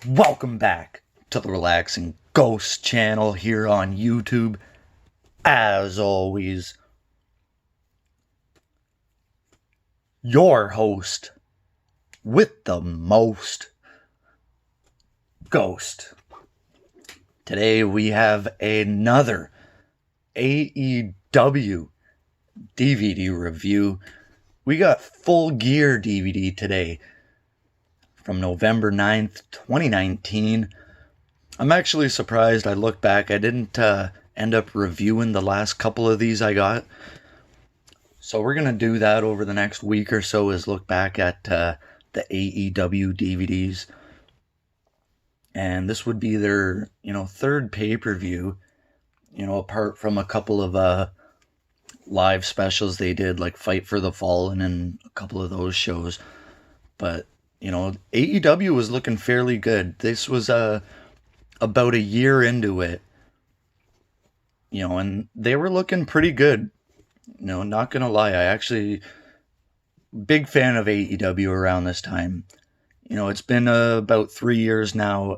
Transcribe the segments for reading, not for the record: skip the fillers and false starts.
Welcome back to the Relaxing Ghost channel here on YouTube. As always, your host with the most, Ghost. Today we have another AEW DVD review. We got Full Gear DVD today from November 9th, 2019. I'm actually surprised. I look back, I didn't end up reviewing the last couple of these I got. So we're going to do that over the next week or so, is look back at the AEW DVDs. And this would be their, third pay-per-view, apart from a couple of live specials they did, like Fight for the Fallen and a couple of those shows. But AEW was looking fairly good. This was about a year into it, and they were looking pretty good. Not gonna lie, I actually big fan of AEW around this time. It's been about 3 years now.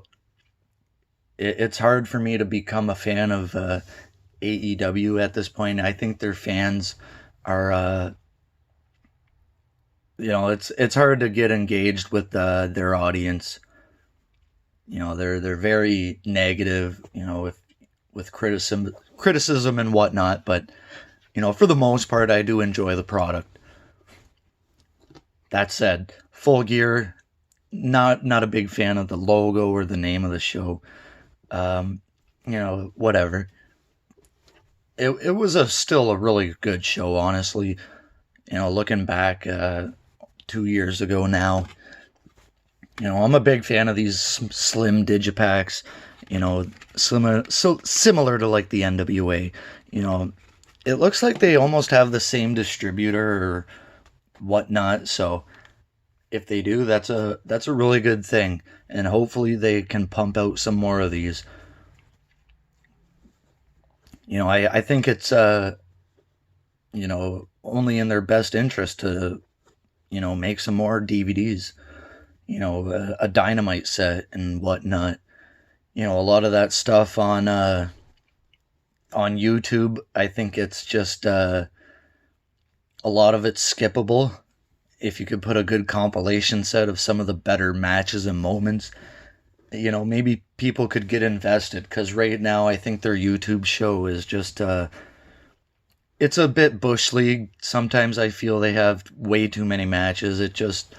It's hard for me to become a fan of AEW at this point. I think their fans are it's hard to get engaged with their audience. They're very negative, with criticism and whatnot. But for the most part, I do enjoy the product. That said, Full Gear, not a big fan of the logo or the name of the show. Whatever. It was still a really good show, honestly. Looking back 2 years ago now. I'm a big fan of these slim digipacks, similar to like the NWA. It looks like they almost have the same distributor or whatnot. So if they do, that's a really good thing, and hopefully they can pump out some more of these. I think it's only in their best interest to make some more DVDs. A Dynamite set and whatnot. A lot of that stuff on YouTube, I think it's just a lot of it's skippable. If you could put a good compilation set of some of the better matches and moments, maybe people could get invested. Because right now, I think their YouTube show is just it's a bit Bush League. Sometimes I feel they have way too many matches. It just,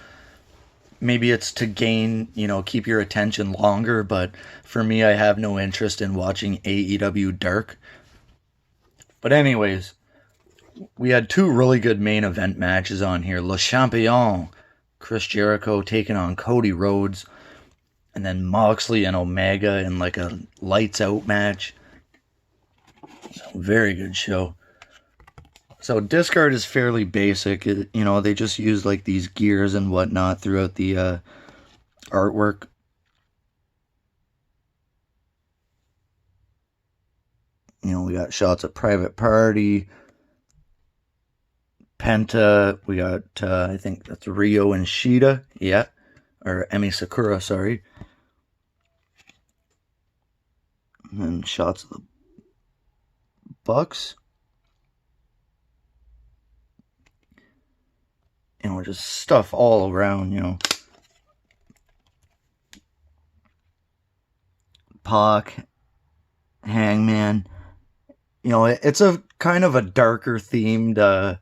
maybe it's to gain, keep your attention longer, but for me, I have no interest in watching AEW Dark. But anyways, we had two really good main event matches on here. Le Champion, Chris Jericho taking on Cody Rhodes, and then Moxley and Omega in like a lights out match. Very good show. So Discard is fairly basic. They just use like these gears and whatnot throughout the artwork. We got shots of Private Party, Penta. We got I think that's Ryo and Shida. Yeah, or Emi Sakura. Sorry. And then shots of the Bucks. Just stuff all around, Pac, Hangman. It's a kind of a darker themed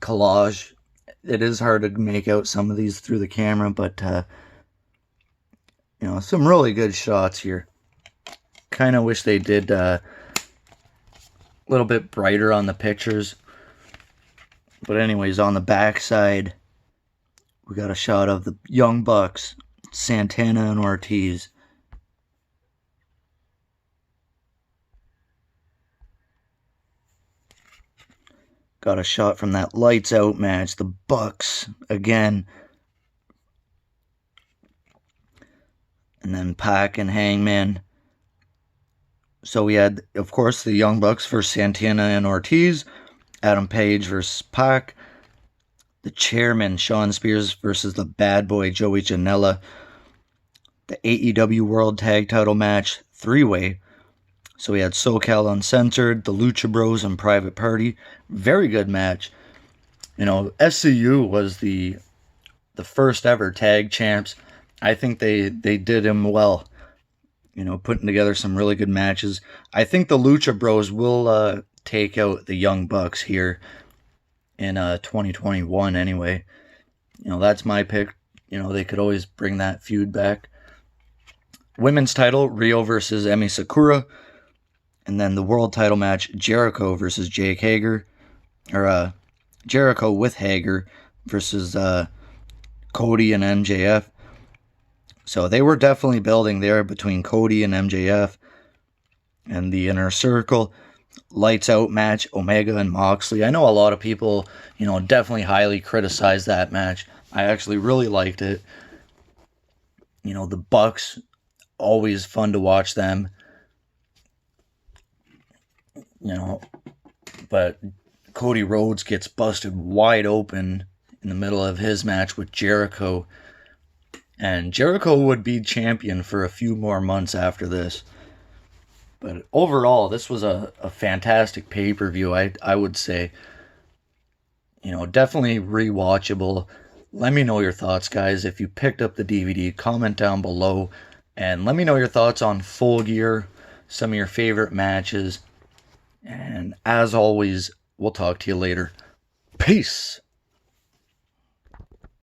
collage. It is hard to make out some of these through the camera, but some really good shots here. Kind of wish they did a little bit brighter on the pictures. But anyways, on the backside, we got a shot of the Young Bucks, Santana and Ortiz. Got a shot from that lights out match, the Bucks again. And then Pac and Hangman. So we had, of course, the Young Bucks versus Santana and Ortiz. Adam Page versus Pac. The Chairman, Shawn Spears versus the Bad Boy, Joey Janela. the AEW World Tag Title match 3-way. So we had SoCal Uncensored, the Lucha Bros, and Private Party. Very good match. SCU was the first ever tag champs. I think they did him well. Putting together some really good matches. I think the Lucha Bros will take out the Young Bucks here in 2021 anyway. That's my pick. They could always bring that feud back. Women's title, Rio versus Emi Sakura. And then the world title match, Jericho versus Jake Hager. Or Jericho with Hager versus Cody and MJF. So they were definitely building there between Cody and MJF. And the Inner Circle. Lights out match, Omega and Moxley. I know a lot of people, definitely highly criticize that match. I actually really liked it. The Bucks, always fun to watch them. But Cody Rhodes gets busted wide open in the middle of his match with Jericho. And Jericho would be champion for a few more months after this. But overall, this was a fantastic pay-per-view, I would say. Definitely rewatchable. Let me know your thoughts, guys. If you picked up the DVD, comment down below. And let me know your thoughts on Full Gear, some of your favorite matches. And as always, we'll talk to you later. Peace!